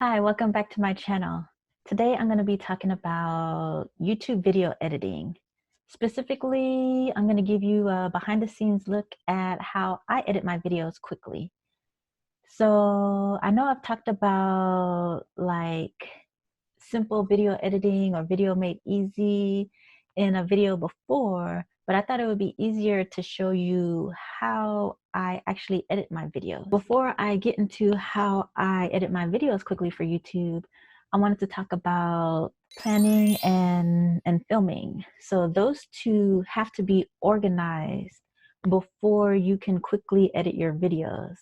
Hi, welcome back to my channel. Today I'm going to be talking about YouTube video editing. Specifically, I'm going to give you a behind the scenes look at how I edit my videos quickly. So I know I've talked about simple video editing or video made easy in a video before, but I thought it would be easier to show you how I actually edit my videos. Before I get into how I edit my videos quickly for YouTube, I wanted to talk about planning and filming. So those two have to be organized before you can quickly edit your videos.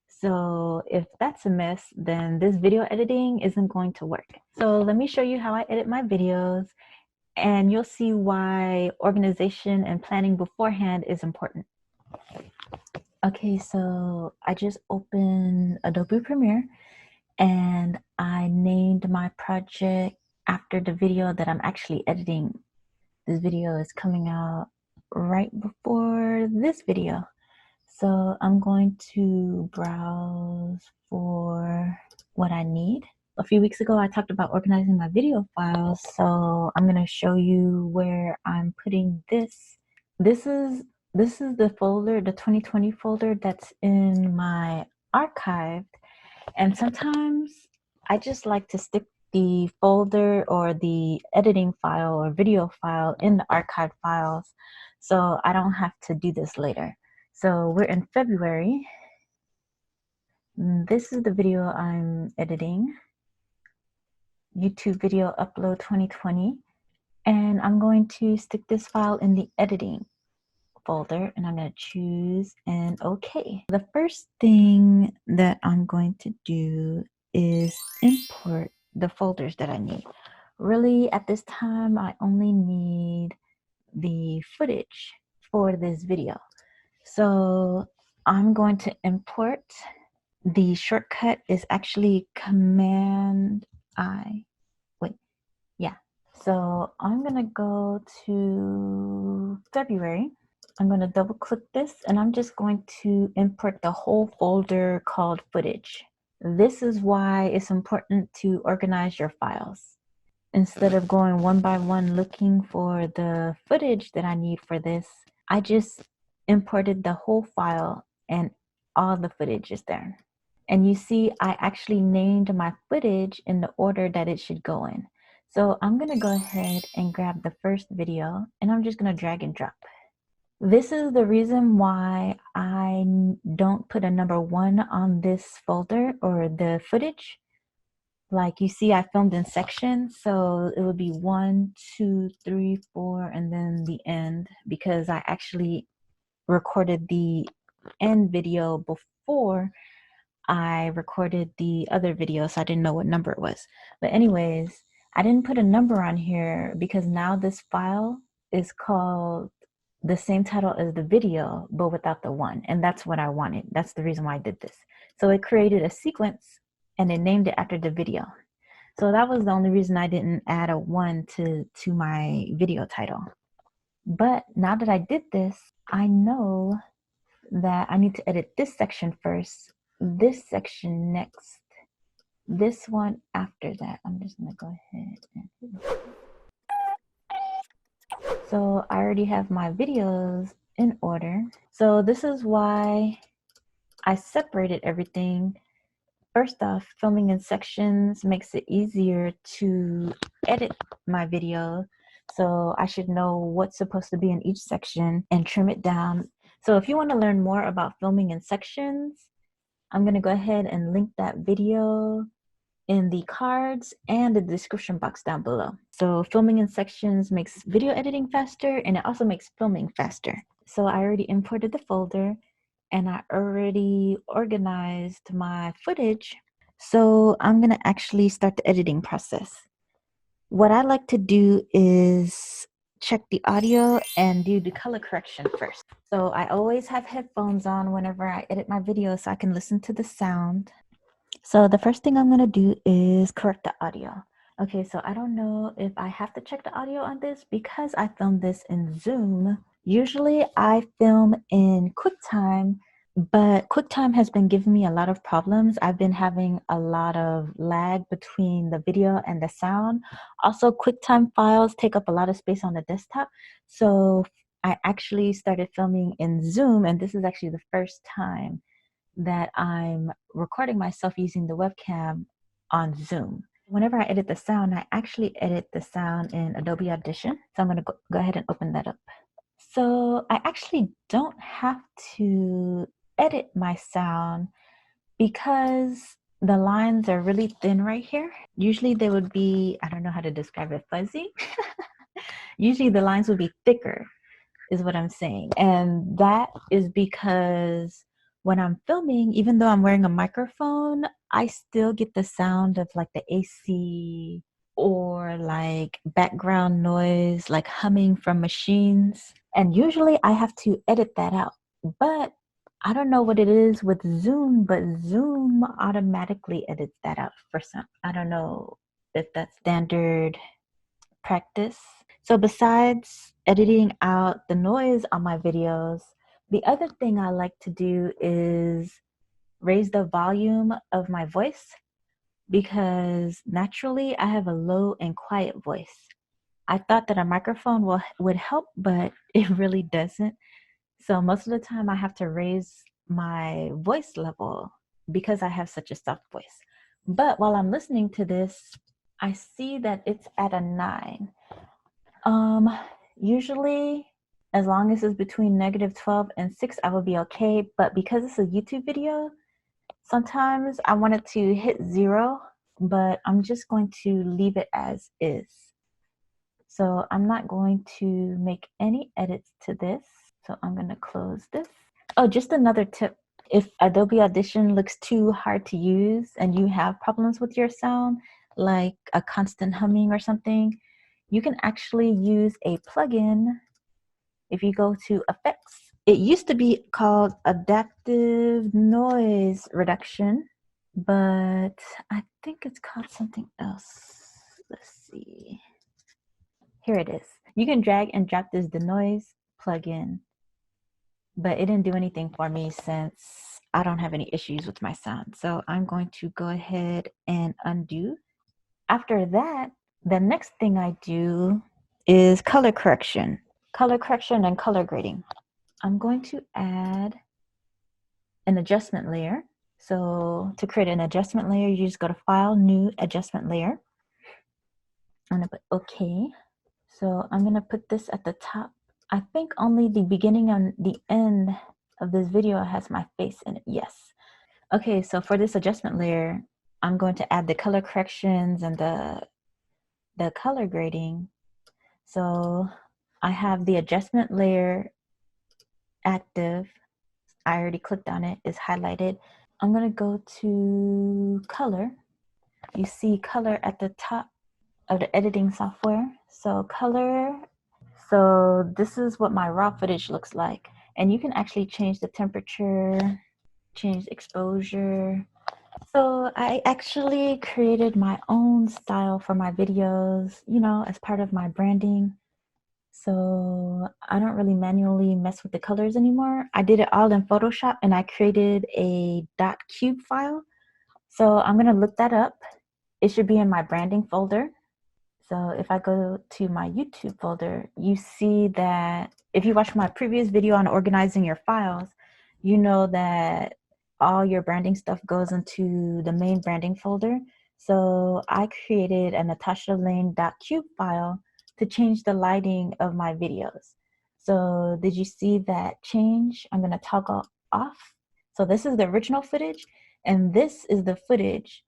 So if that's a mess, then this video editing isn't going to work. So let me show you how I edit my videos, and you'll see why organization and planning beforehand is important. Okay, so I just opened Adobe Premiere and I named my project after the video that I'm actually editing. This video is coming out right before this video. So I'm going to browse for what I need. A few weeks ago, I talked about organizing my video files. So I'm going to show you where I'm putting this. This is the folder, the 2020 folder that's in my archived. And sometimes I just like to stick the folder or the editing file or video file in the archived files so I don't have to do this later. So we're in February. This is the video I'm editing, YouTube video upload 2020. And I'm going to stick this file in the editing folder and I'm going to choose and OK. The first thing that I'm going to do is import the folders that I need. Really, at this time, I only need the footage for this video. So I'm going to import. The shortcut is actually Command I. Wait, yeah. So I'm going to go to February. I'm going to double click this and I'm just going to import the whole folder called footage. This is why it's important to organize your files. Instead of going one by one looking for the footage that I need for this, I just imported the whole file and all the footage is there. And you see, I actually named my footage in the order that it should go in. So I'm going to go ahead and grab the first video and I'm just going to drag and drop. This is the reason why I don't put a number 1 on this folder or the footage. Like you see, I filmed in sections, so it would be 1, 2, 3, 4, and then the end, because I actually recorded the end video before I recorded the other video, so I didn't know what number it was. But anyways, I didn't put a number on here because now this file is called the same title as the video, but without the 1, and that's what I wanted. That's the reason why I did this. So it created a sequence and it named it after the video. So that was the only reason I didn't add a 1 to my video title. But now that I did this, I know that I need to edit this section first, this section next, this one after that. I'm just gonna go ahead and so I already have my videos in order. So this is why I separated everything. First off, filming in sections makes it easier to edit my video. So I should know what's supposed to be in each section and trim it down. So if you want to learn more about filming in sections, I'm going to go ahead and link that video in the cards and the description box down below. So filming in sections makes video editing faster and it also makes filming faster. So I already imported the folder and I already organized my footage. So I'm gonna actually start the editing process. What I like to do is check the audio and do the color correction first. So I always have headphones on whenever I edit my video so I can listen to the sound. So the first thing I'm gonna do is correct the audio. Okay, so I don't know if I have to check the audio on this because I filmed this in Zoom. Usually I film in QuickTime, But QuickTime has been giving me a lot of problems. I've been having a lot of lag between the video and the sound. Also, QuickTime files take up a lot of space on the desktop. So I actually started filming in Zoom, and this is actually the first time that I'm recording myself using the webcam on Zoom. Whenever I edit the sound, I actually edit the sound in Adobe Audition. So I'm going to go ahead and open that up. So I actually don't have to edit my sound because the lines are really thin right here. Usually they would be, I don't know how to describe it, fuzzy. Usually the lines would be thicker, is what I'm saying. And that is because when I'm filming, even though I'm wearing a microphone, I still get the sound of like the AC or like background noise, like humming from machines. And usually I have to edit that out. But I don't know what it is with Zoom, but Zoom automatically edits that out for some. I don't know if that's standard practice. So besides editing out the noise on my videos, the other thing I like to do is raise the volume of my voice because naturally I have a low and quiet voice. I thought that a microphone would help, but it really doesn't. So most of the time I have to raise my voice level because I have such a soft voice. But while I'm listening to this, I see that it's at a 9. Usually as long as it's between -12 and 6, I will be okay. But because it's a YouTube video, sometimes I want it to hit 0, but I'm just going to leave it as is. So I'm not going to make any edits to this. So I'm going to close this. Oh, just another tip. If Adobe Audition looks too hard to use and you have problems with your sound, like a constant humming or something, you can actually use a plugin. If you go to Effects, it used to be called Adaptive Noise Reduction, but I think it's called something else. Let's see. Here it is. You can drag and drop this denoise plugin, but it didn't do anything for me since I don't have any issues with my sound. So I'm going to go ahead and undo. After that, the next thing I do is color correction and color grading. I'm going to add an adjustment layer. So to create an adjustment layer, you just go to File, New Adjustment Layer. I'm going to put OK. So I'm going to put this at the top. I think only the beginning and the end of this video has my face in it. Yes. Okay, so for this adjustment layer, I'm going to add the color corrections and the color grading. So I have the adjustment layer active. I already clicked on it, it's highlighted. I'm going to go to color. You see color at the top of the editing software. So color. So this is what my raw footage looks like. And you can actually change the temperature, change exposure. So I actually created my own style for my videos, you know, as part of my branding. So I don't really manually mess with the colors anymore. I did it all in Photoshop and I created a .cube file. So I'm gonna look that up. It should be in my branding folder. So if I go to my YouTube folder, you see that if you watch my previous video on organizing your files, you know that all your branding stuff goes into the main branding folder. So I created a Natasha Lane.cube file to change the lighting of my videos. So did you see that change? I'm going to toggle off. So this is the original footage, and this is the footage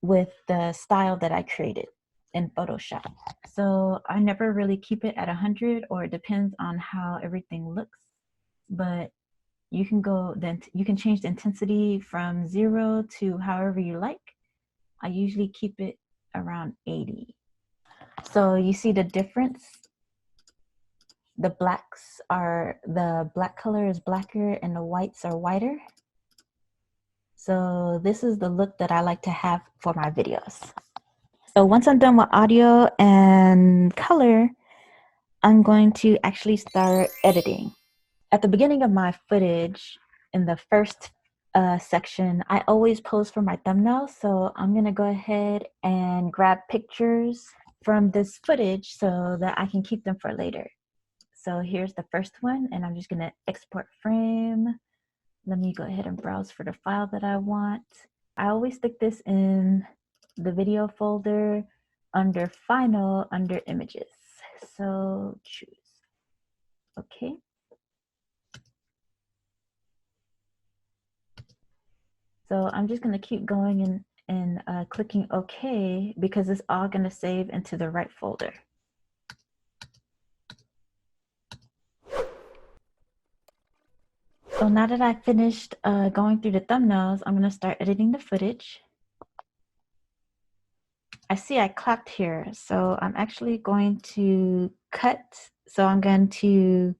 with the style that I created in Photoshop. So I never really keep it at 100, or it depends on how everything looks. But you can go, then you can change the intensity from 0 to however you like. I usually keep it around 80. So you see the difference. The black color is blacker and the whites are whiter. So this is the look that I like to have for my videos. So once I'm done with audio and color, I'm going to actually start editing. At the beginning of my footage, in the first section, I always pose for my thumbnail. So I'm gonna go ahead and grab pictures from this footage so that I can keep them for later. So here's the first one, and I'm just gonna export frame. Let me go ahead and browse for the file that I want. I always stick this in the video folder under Final, under Images. So choose. Okay. So I'm just going to keep going and clicking OK because it's all going to save into the right folder. So now that I finished going through the thumbnails, I'm going to start editing the footage. I see I clapped here, so I'm actually going to cut. So I'm going to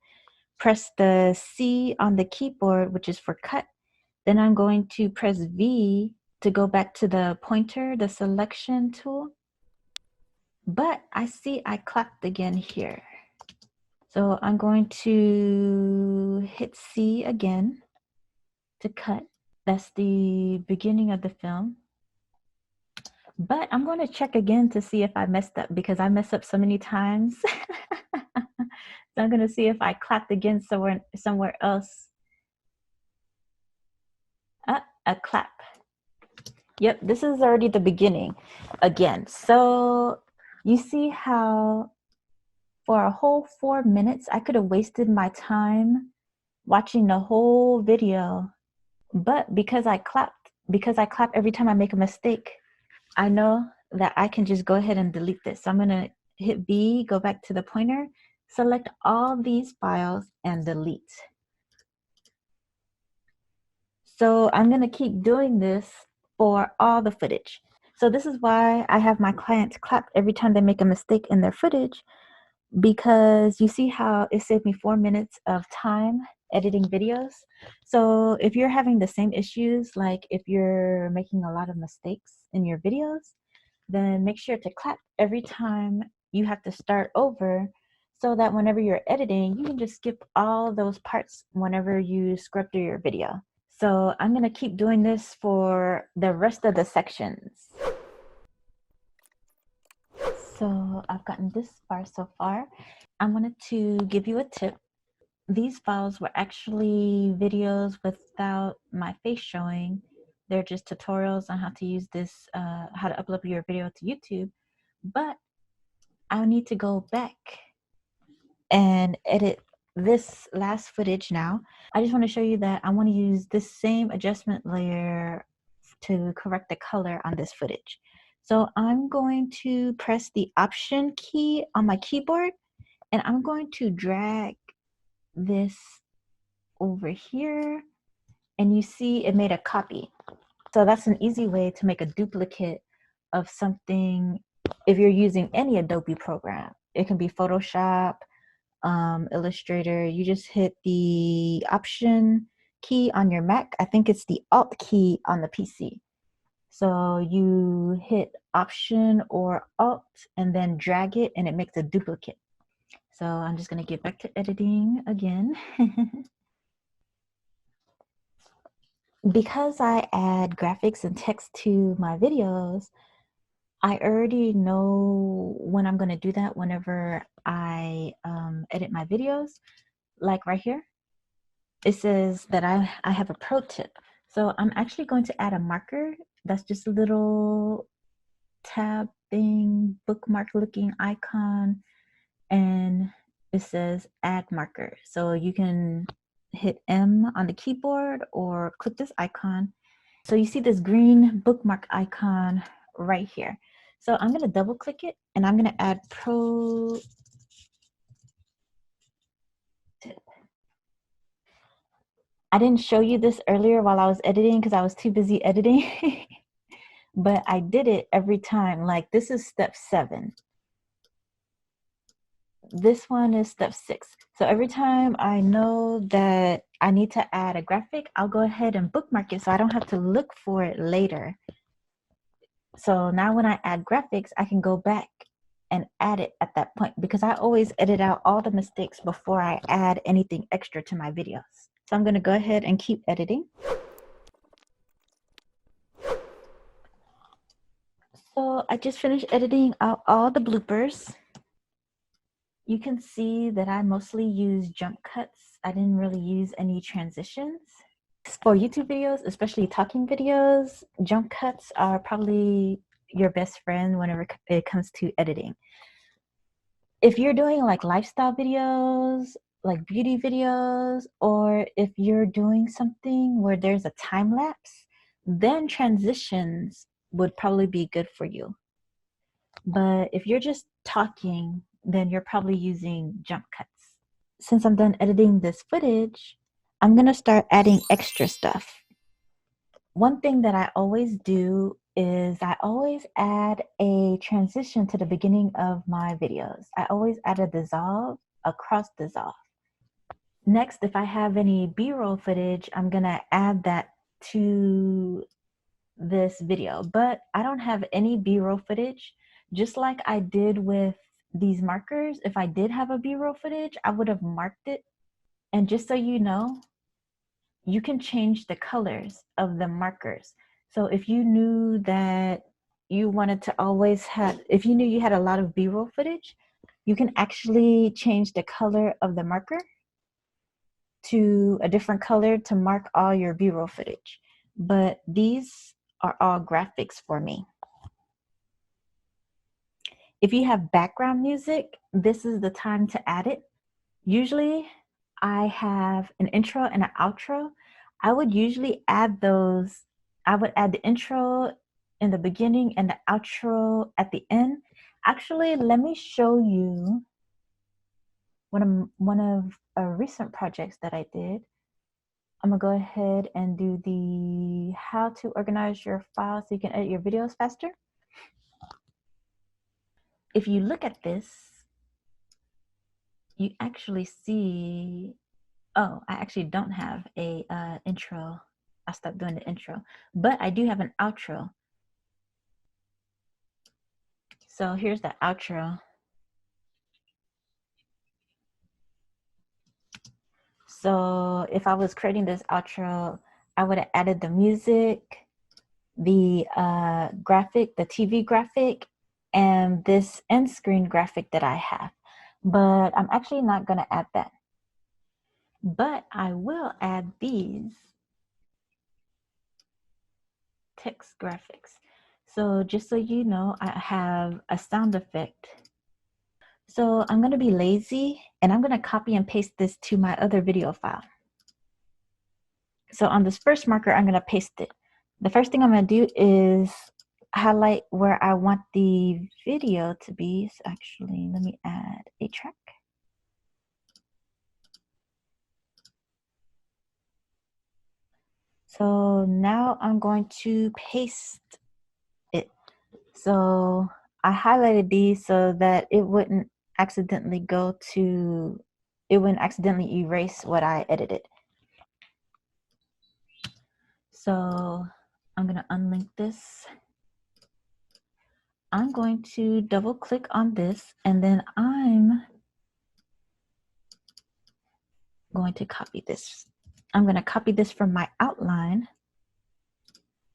press the C on the keyboard, which is for cut. Then I'm going to press V to go back to the pointer, the selection tool. But I see I clapped again here. So I'm going to hit C again to cut. That's the beginning of the film. But I'm going to check again to see if I messed up because I mess up so many times. So I'm going to see if I clapped again somewhere else. A clap. Yep, this is already the beginning again. So you see how for a whole 4 minutes, I could have wasted my time watching the whole video. But because I clap every time I make a mistake, I know that I can just go ahead and delete this. So I'm going to hit B, go back to the pointer, select all these files and delete. So I'm going to keep doing this for all the footage. So this is why I have my clients clap every time they make a mistake in their footage, because you see how it saved me 4 minutes of time editing videos. So if you're having the same issues, like if you're making a lot of mistakes in your videos, then make sure to clap every time you have to start over so that whenever you're editing, you can just skip all those parts whenever you scrub through your video. So I'm going to keep doing this for the rest of the sections. So I've gotten this far so far. I wanted to give you a tip. These files were actually videos without my face showing. They're just tutorials on how to use this, how to upload your video to YouTube. But I need to go back and edit this last footage now. I just want to show you that I want to use this same adjustment layer to correct the color on this footage. So I'm going to press the Option key on my keyboard, and I'm going to drag this over here, and you see it made a copy. So that's an easy way to make a duplicate of something if you're using any Adobe program. It can be Photoshop, Illustrator. You just hit the Option key on your Mac. I think it's the Alt key on the PC. So you hit Option or Alt and then drag it, and it makes a duplicate. So I'm just going to get back to editing again. Because I add graphics and text to my videos, I already know when I'm going to do that whenever I edit my videos. Like right here, it says that I have a pro tip. So I'm actually going to add a marker. That's just a little tab thing, bookmark looking icon, and it says add marker. So you can hit M on the keyboard or click this icon. So you see this green bookmark icon right here. So I'm going to double click it, and I'm going to add pro tip. I didn't show you this earlier while I was editing because I was too busy editing, but I did it every time. Like this is step 7. This one is step 6. So every time I know that I need to add a graphic, I'll go ahead and bookmark it so I don't have to look for it later. So now when I add graphics, I can go back and add it at that point because I always edit out all the mistakes before I add anything extra to my videos. So I'm going to go ahead and keep editing. So I just finished editing out all the bloopers. You can see that I mostly use jump cuts. I didn't really use any transitions. For YouTube videos, especially talking videos, jump cuts are probably your best friend whenever it comes to editing. If you're doing like lifestyle videos, like beauty videos, or if you're doing something where there's a time lapse, then transitions would probably be good for you. But if you're just talking, then you're probably using jump cuts. Since I'm done editing this footage, I'm gonna start adding extra stuff. One thing that I always do is I always add a transition to the beginning of my videos. I always add a dissolve, a cross dissolve. Next, if I have any B-roll footage, I'm gonna add that to this video, but I don't have any B-roll footage. Just like I did with these markers, if I did have a B-roll footage, I would have marked it. And just so you know, you can change the colors of the markers. So if you knew that you wanted to always have, if you knew you had a lot of B-roll footage, you can actually change the color of the marker to a different color to mark all your B-roll footage. But these are all graphics for me. If you have background music, this is the time to add it. Usually I have an intro and an outro. I would usually add those. I would add the intro in the beginning and the outro at the end. Actually, let me show you one of recent projects that I did. I'm gonna go ahead and do the how to organize your files so you can edit your videos faster. If you look at this, you actually see, oh, I actually don't have a intro. I stopped doing the intro, but I do have an outro. So here's the outro. So if I was creating this outro, I would have added the music, the graphic, the TV graphic, and this end screen graphic that I have. But I'm actually not going to add that. But I will add these text graphics. So just so you know, I have a sound effect. So I'm going to be lazy and I'm going to copy and paste this to my other video file. So on this first marker, I'm going to paste it. The first thing I'm going to do is highlight where I want the video to be. So actually, let me add a track. So now I'm going to paste it. So I highlighted these so that it wouldn't accidentally erase what I edited. So I'm going to unlink this. I'm going to double click on this and then I'm going to copy this. I'm going to copy this from my outline.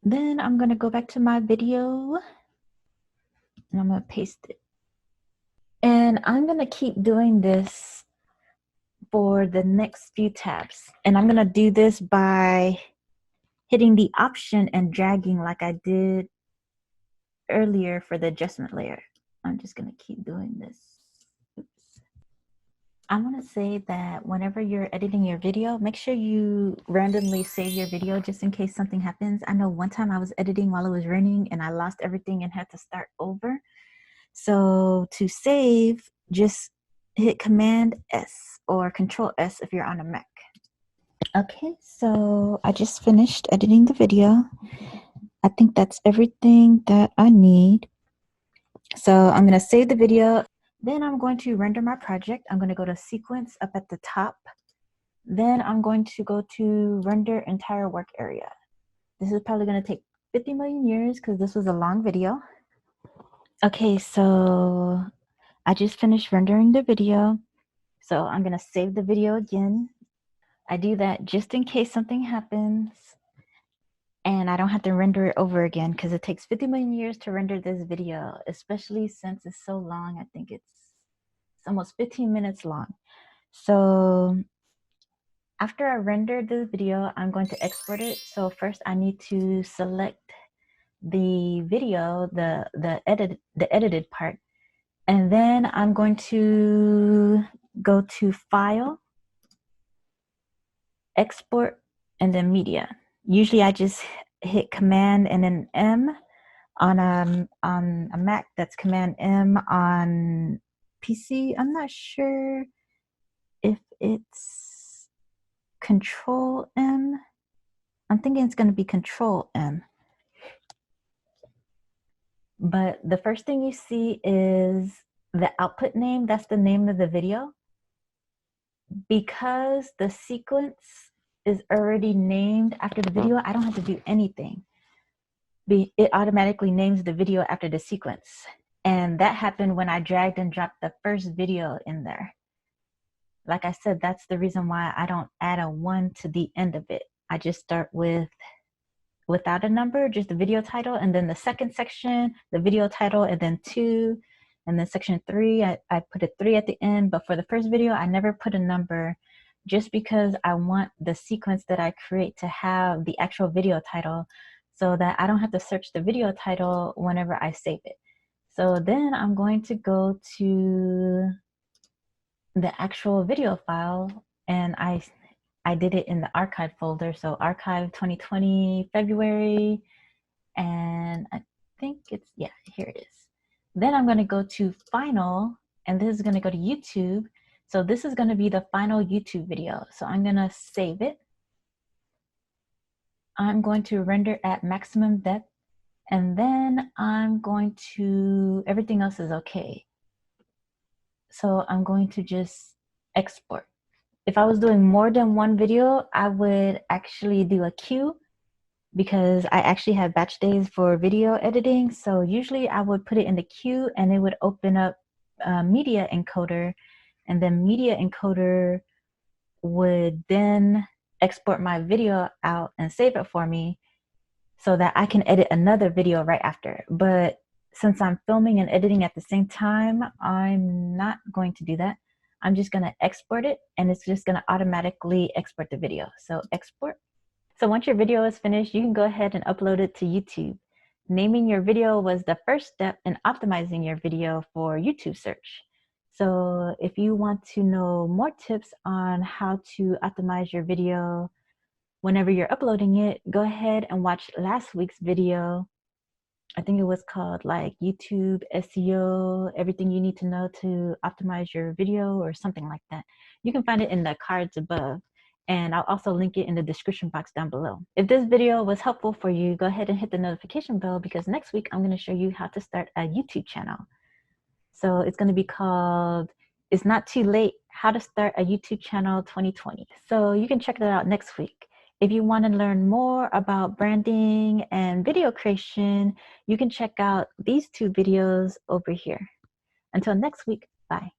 Then I'm going to go back to my video and I'm going to paste it. And I'm going to keep doing this for the next few tabs. And I'm going to do this by hitting the option and dragging like I did earlier for the adjustment layer. I'm just going to keep doing this. Oops. I want to say that whenever you're editing your video, make sure you randomly save your video just in case something happens. I know one time I was editing while it was raining and I lost everything and had to start over. So to save, just hit Command S or Control S if you're on a Mac. Okay, so I just finished editing the video. I think that's everything that I need. So I'm going to save the video. Then I'm going to render my project. I'm going to go to Sequence up at the top. Then I'm going to go to Render Entire Work Area. This is probably going to take 50 million years because this was a long video. Okay, so I just finished rendering the video. So I'm going to save the video again. I do that just in case something happens and I don't have to render it over again, because it takes 50 million years to render this video, especially since it's so long. I think it's almost 15 minutes long. So after I render the video, I'm going to export it. So first I need to select the video, the edited part, and then I'm going to go to File, Export, and then Media. Usually I just hit Command and then M. On a Mac, that's Command M. On PC, I'm not sure if it's Control M. I'm thinking it's going to be Control M. But the first thing you see is the output name. That's the name of the video. Because the sequence is already named after the video, I don't have to do anything. It automatically names the video after the sequence. And that happened when I dragged and dropped the first video in there. Like I said, that's the reason why I don't add a 1 to the end of it. I just start without a number, just the video title, and then the second section, the video title, and then 2, and then section 3, I put a 3 at the end. But for the first video, I never put a number, just because I want the sequence that I create to have the actual video title, so that I don't have to search the video title whenever I save it. So then I'm going to go to the actual video file, and I did it in the archive folder. So archive 2020 February, and I think it's, yeah, here it is. Then I'm going to go to Final, and this is going to go to YouTube. So this is going to be the final YouTube video. So I'm going to save it. I'm going to render at maximum depth, and then I'm going to, everything else is okay. So I'm going to just export. If I was doing more than one video, I would actually do a queue, because I actually have batch days for video editing. So usually I would put it in the queue, and it would open up Media Encoder, and then Media Encoder would then export my video out and save it for me, so that I can edit another video right after. But since I'm filming and editing at the same time, I'm not going to do that. I'm just going to export it, and it's just going to automatically export the video. So export. So once your video is finished, you can go ahead and upload it to YouTube. Naming your video was the first step in optimizing your video for YouTube search. So if you want to know more tips on how to optimize your video whenever you're uploading it, go ahead and watch last week's video. I think it was called like YouTube SEO, everything you need to know to optimize your video, or something like that. You can find it in the cards above, and I'll also link it in the description box down below. If this video was helpful for you, go ahead and hit the notification bell, because next week I'm going to show you how to start a YouTube channel. So it's going to be called It's Not Too Late, How to Start a YouTube Channel 2020. So you can check that out next week. If you want to learn more about branding and video creation, you can check out these 2 videos over here. Until next week, bye.